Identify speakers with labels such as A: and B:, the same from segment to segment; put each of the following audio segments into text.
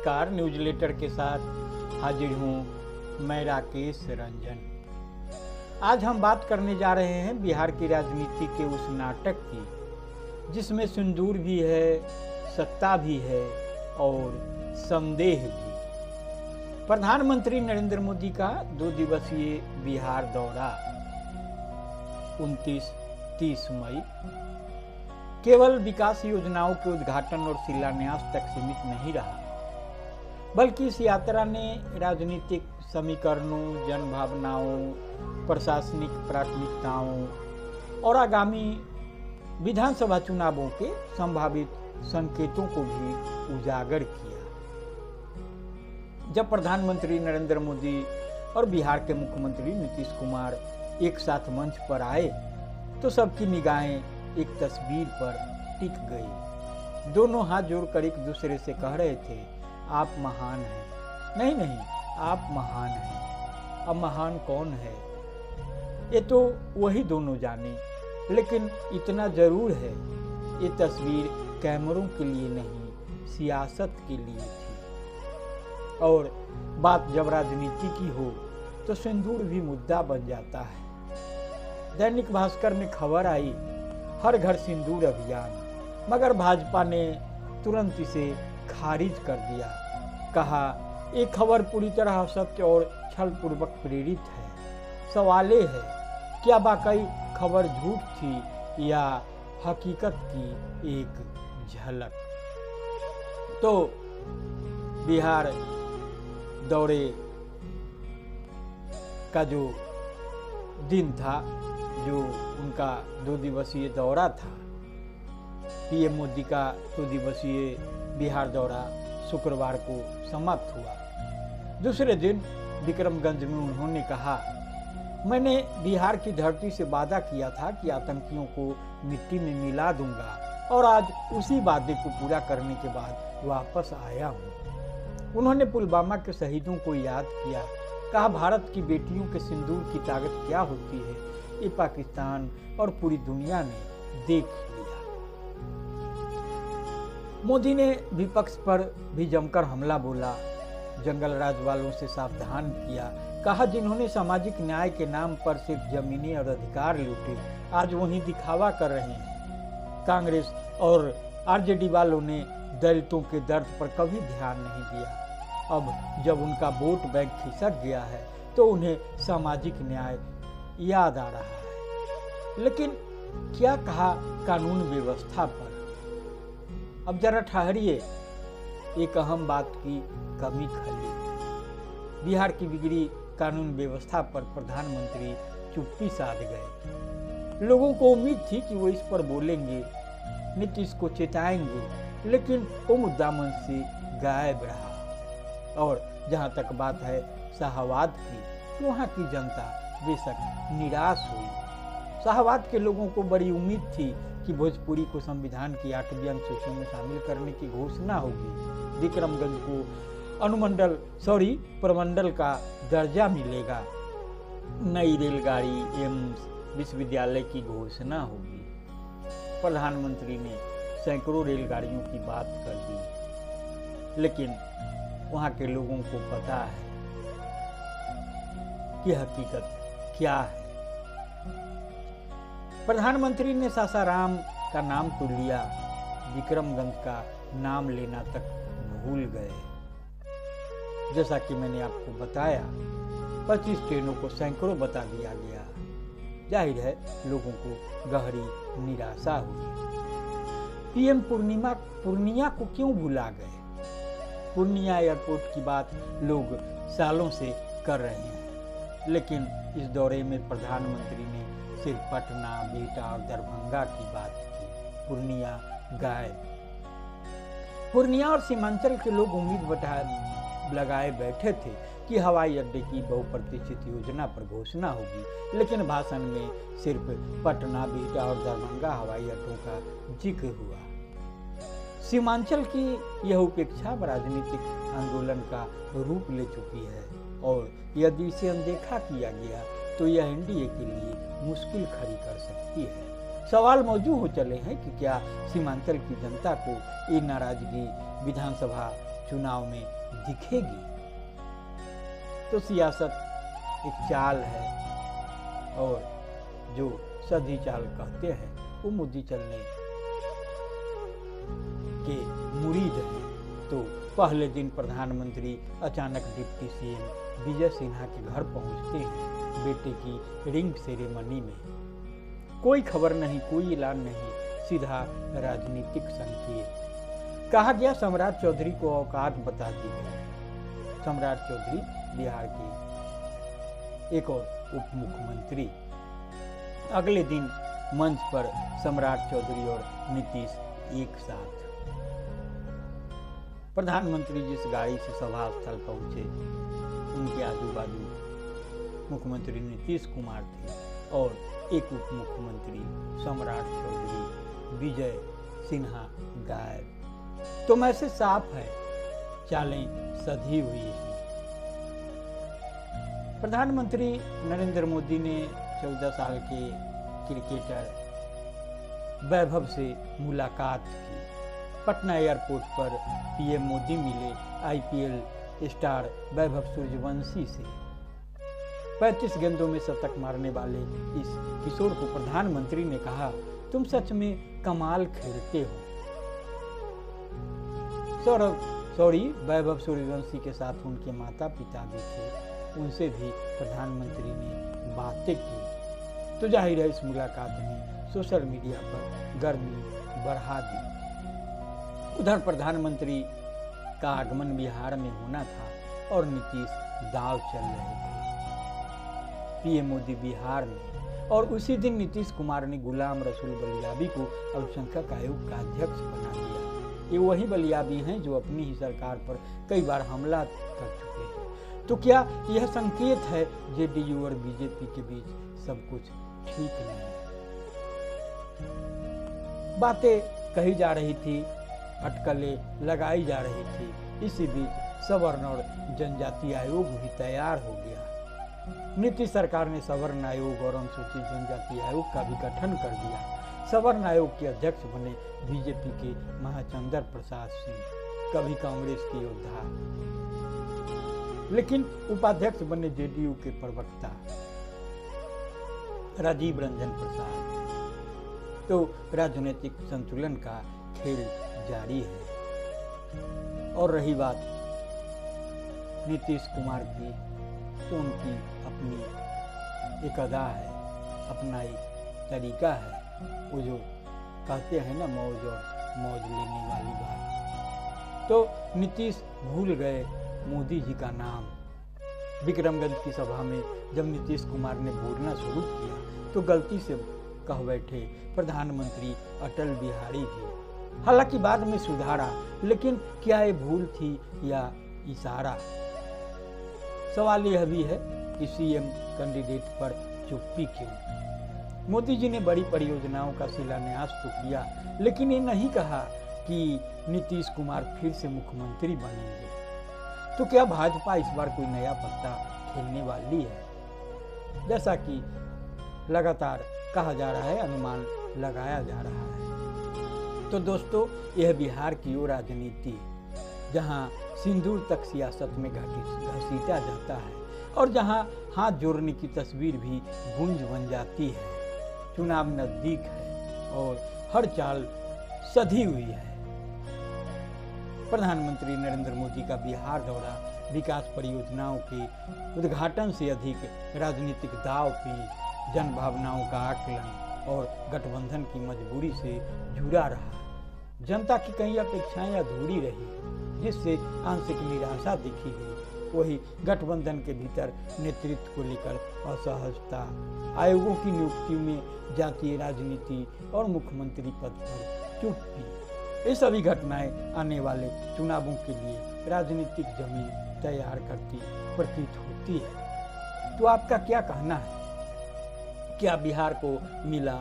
A: नमस्कार, न्यूज़लेटर के साथ हाजिर हूँ मैं राकेश रंजन। आज हम बात करने जा रहे हैं बिहार की राजनीति के उस नाटक की जिसमें सिंदूर भी है, सत्ता भी है और संदेह भी। प्रधानमंत्री नरेंद्र मोदी का 2 दिवसीय बिहार दौरा 29-30 मई केवल विकास योजनाओं के उद्घाटन और शिलान्यास तक सीमित नहीं रहा, बल्कि इस यात्रा ने राजनीतिक समीकरणों, जनभावनाओं, प्रशासनिक प्राथमिकताओं और आगामी विधानसभा चुनावों के संभावित संकेतों को भी उजागर किया। जब प्रधानमंत्री नरेंद्र मोदी और बिहार के मुख्यमंत्री नीतीश कुमार एक साथ मंच पर आए तो सबकी निगाहें एक तस्वीर पर टिक गई। दोनों हाथ जोड़कर एक दूसरे से कह रहे थे, आप महान हैं। नहीं, आप महान हैं। अब महान कौन है ये तो वही दोनों जाने, लेकिन इतना जरूर है, ये तस्वीर कैमरों के लिए नहीं, सियासत के लिए थी। और बात जब राजनीति की हो तो सिंदूर भी मुद्दा बन जाता है। दैनिक भास्कर में खबर आई, हर घर सिंदूर अभियान, मगर भाजपा ने तुरंत इसे खारिज कर दिया। कहा, ये खबर पूरी तरह सत्य और छलपूर्वक प्रेरित है। सवाल ये है, क्या वाकई खबर झूठ थी या हकीकत की एक झलक? तो बिहार दौरे का जो दिन था, जो उनका 2 दिवसीय दौरा था, पीएम मोदी का 2 दिवसीय बिहार दौरा शुक्रवार को समाप्त हुआ। दूसरे दिन विक्रमगंज में उन्होंने कहा, मैंने बिहार की धरती से वादा किया था कि आतंकियों को मिट्टी में मिला दूंगा और आज उसी वादे को पूरा करने के बाद वापस आया हूँ। उन्होंने पुलवामा के शहीदों को याद किया। कहा, भारत की बेटियों के सिंदूर की ताकत क्या होती है, ये पाकिस्तान और पूरी दुनिया ने देख लिया। मोदी ने विपक्ष पर भी जमकर हमला बोला, जंगल राज वालों से सावधान किया। कहा, जिन्होंने सामाजिक न्याय के नाम पर सिर्फ जमीनें और अधिकार लूटे, आज वहीं दिखावा कर रहे हैं। कांग्रेस और आरजेडी वालों ने दलितों के दर्द पर कभी ध्यान नहीं दिया। अब जब उनका वोट बैंक खिसक गया है तो उन्हें सामाजिक न्याय याद आ रहा है। लेकिन क्या कहा कानून व्यवस्था पर? अब जरा ठहरिए, एक अहम बात की कमी खली। बिहार की बिगड़ी कानून व्यवस्था पर प्रधानमंत्री चुप्पी साध गए। लोगों को उम्मीद थी कि वो इस पर बोलेंगे, नीतीश को चेताएंगे, लेकिन वो मुद्दा मन से गायब रहा। और जहां तक बात है शाहबाद की, वहां की जनता बेशक निराश हुई। शाहबाद के लोगों को बड़ी उम्मीद थी कि भोजपुरी को संविधान की 8वीं अनुसूची में शामिल करने की घोषणा होगी, विक्रमगंज को प्रमंडल का दर्जा मिलेगा, नई रेलगाड़ी, एम्स, विश्वविद्यालय की घोषणा होगी। प्रधानमंत्री ने सैकड़ों रेलगाड़ियों की बात कर दी, लेकिन वहां के लोगों को पता है कि हकीकत क्या है। प्रधानमंत्री ने सासाराम का नाम तो लिया, विक्रमगंज का नाम लेना तक भूल गए। जैसा कि मैंने आपको बताया, 25 ट्रेनों को सैकड़ों बता दिया गया। जाहिर है लोगों को गहरी निराशा हुई। पीएम पूर्णिया को क्यों भुला गए? पूर्णिया एयरपोर्ट की बात लोग सालों से कर रहे हैं, लेकिन इस दौरे में प्रधानमंत्री ने सिर्फ पटना, बिहटा और दरभंगा की बात की। पूर्णिया गायब। पूर्णिया और सीमांचल के लोग उम्मीद लगाए बैठे थे कि हवाई अड्डे की बहुप्रतीक्षित योजना पर घोषणा होगी, लेकिन भाषण में सिर्फ पटना, बिहटा और दरभंगा हवाई अड्डों का जिक्र हुआ। सीमांचल की यह उपेक्षा राजनीतिक आंदोलन का रूप ले चुकी है और यदि इसे अनदेखा किया गया तो यह एनडीए के लिए मुश्किल खड़ी कर सकती है। सवाल मौजूद हो चले हैं कि क्या सीमांचल की जनता को ये नाराजगी विधानसभा चुनाव में दिखेगी। तो सियासत एक चाल है और जो सदी चाल कहते हैं वो मुद्दी चलने के मुरीद हैं। तो पहले दिन प्रधानमंत्री अचानक डिप्टी सीएम विजय सिन्हा के घर पहुंचते हैं बेटे की रिंग सेरेमनी में। कोई खबर नहीं, कोई ऐलान नहीं, सीधा राजनीतिक संकेत। कहा गया सम्राट चौधरी को औकात बता दी गई। सम्राट चौधरी बिहार के एक और उप मुख्यमंत्री। अगले दिन मंच पर सम्राट चौधरी और नीतीश एक साथ। प्रधानमंत्री जिस गाड़ी से सभा स्थल पहुंचे उनके आजू बाजू मुख्यमंत्री नीतीश कुमार थे और एक उप मुख्यमंत्री सम्राट चौधरी विजय सिन्हा गायब। तो मैसेज साफ है, चालें सधी हुई है। प्रधानमंत्री नरेंद्र मोदी ने 14 साल के क्रिकेटर वैभव से मुलाकात की। पटना एयरपोर्ट पर पीएम मोदी मिले आईपीएल स्टार वैभव सूर्यवंशी से। 35 गेंदों में शतक मारने वाले इस किशोर को प्रधानमंत्री ने कहा, तुम सच में कमाल खेलते हो। वैभव सूर्यवंशी के साथ उनके माता पिता भी थे, उनसे भी प्रधानमंत्री ने बातें की। तो जाहिर है इस मुलाकात ने सोशल मीडिया पर गर्मी बढ़ा दी। उधर प्रधानमंत्री का आगमन बिहार में होना था और नीतीश दाव चल रहे थे। पीएम मोदी बिहार में और उसी दिन नीतीश कुमार ने गुलाम रसूल बलियाबी को अल्पसंख्यक आयोग का अध्यक्ष बना दिया। ये वही बलियाबी हैं जो अपनी ही सरकार पर कई बार हमला कर चुके हैं। तो क्या यह संकेत है जेडीयू और बीजेपी के बीच सब कुछ ठीक नहीं है? बातें कही जा रही थी, अटकलें लगाई जा रही थी। इसी बीच सवर्ण और जनजाति आयोग भी तैयार हो गया। नीतीश सरकार ने सवर्ण आयोग और अनुसूचित जनजाति आयोग का भी गठन कर दिया। सवर्ण आयोग के अध्यक्ष बने बीजेपी के महाचंद्र प्रसाद सिंह, कभी कांग्रेस के योद्धा, लेकिन उपाध्यक्ष बने जेडीयू के प्रवक्ता राजीव रंजन प्रसाद। तो राजनीतिक संतुलन का खेल जारी है। और रही बात नीतीश कुमार की, तो उनकी अपनी एक अदा है, अपना एक तरीका है। वो जो कहते हैं ना, मौज और मौज लेने वाली बात। तो नीतीश भूल गए मोदी जी का नाम। विक्रमगंज की सभा में जब नीतीश कुमार ने बोलना शुरू किया तो गलती से कह बैठे प्रधानमंत्री अटल बिहारी जी। हालांकि बाद में सुधारा, लेकिन क्या ये भूल थी या इशारा? सवाल यह भी है कि सीएम कैंडिडेट पर चुप्पी क्यों? मोदी जी ने बड़ी परियोजनाओं का शिलान्यास तो किया, लेकिन ये नहीं कहा कि नीतीश कुमार फिर से मुख्यमंत्री बनेंगे। तो क्या भाजपा इस बार कोई नया पत्ता खेलने वाली है? जैसा कि लगातार कहा जा रहा है, अनुमान लगाया जा रहा है। तो दोस्तों, यह बिहार की वो राजनीति जहां सिंदूर तक सियासत में घसीटा जाता है और जहां हाथ जोड़ने की तस्वीर भी गूंज बन जाती है। चुनाव नजदीक है और हर चाल सधी हुई है। प्रधानमंत्री नरेंद्र मोदी का बिहार दौरा विकास परियोजनाओं के उद्घाटन से अधिक राजनीतिक दाव पेच, जन भावनाओं का आकलन और गठबंधन की मजबूरी से जुड़ा रहा। जनता की कई अपेक्षाएं अधूरी रही, जिससे आंशिक निराशा देखी गई। वही गठबंधन के भीतर नेतृत्व को लेकर असहजता, आयोगों की नियुक्ति में जातीय राजनीति और मुख्यमंत्री पद पर चुप्पी, ये सभी घटनाएं आने वाले चुनावों के लिए राजनीतिक जमीन तैयार करती प्रतीत होती है। तो आपका क्या कहना है? क्या बिहार को मिला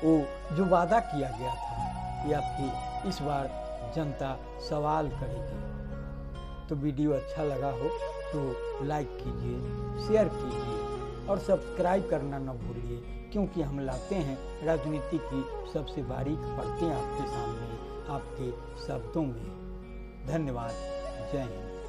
A: वो जो वादा किया गया था, या फिर इस बार जनता सवाल करेगी? तो वीडियो अच्छा लगा हो तो लाइक कीजिए, शेयर कीजिए और सब्सक्राइब करना न भूलिए, क्योंकि हम लाते हैं राजनीति की सबसे बारीक परतें आपके सामने, आपके शब्दों में। धन्यवाद। जय हिंद।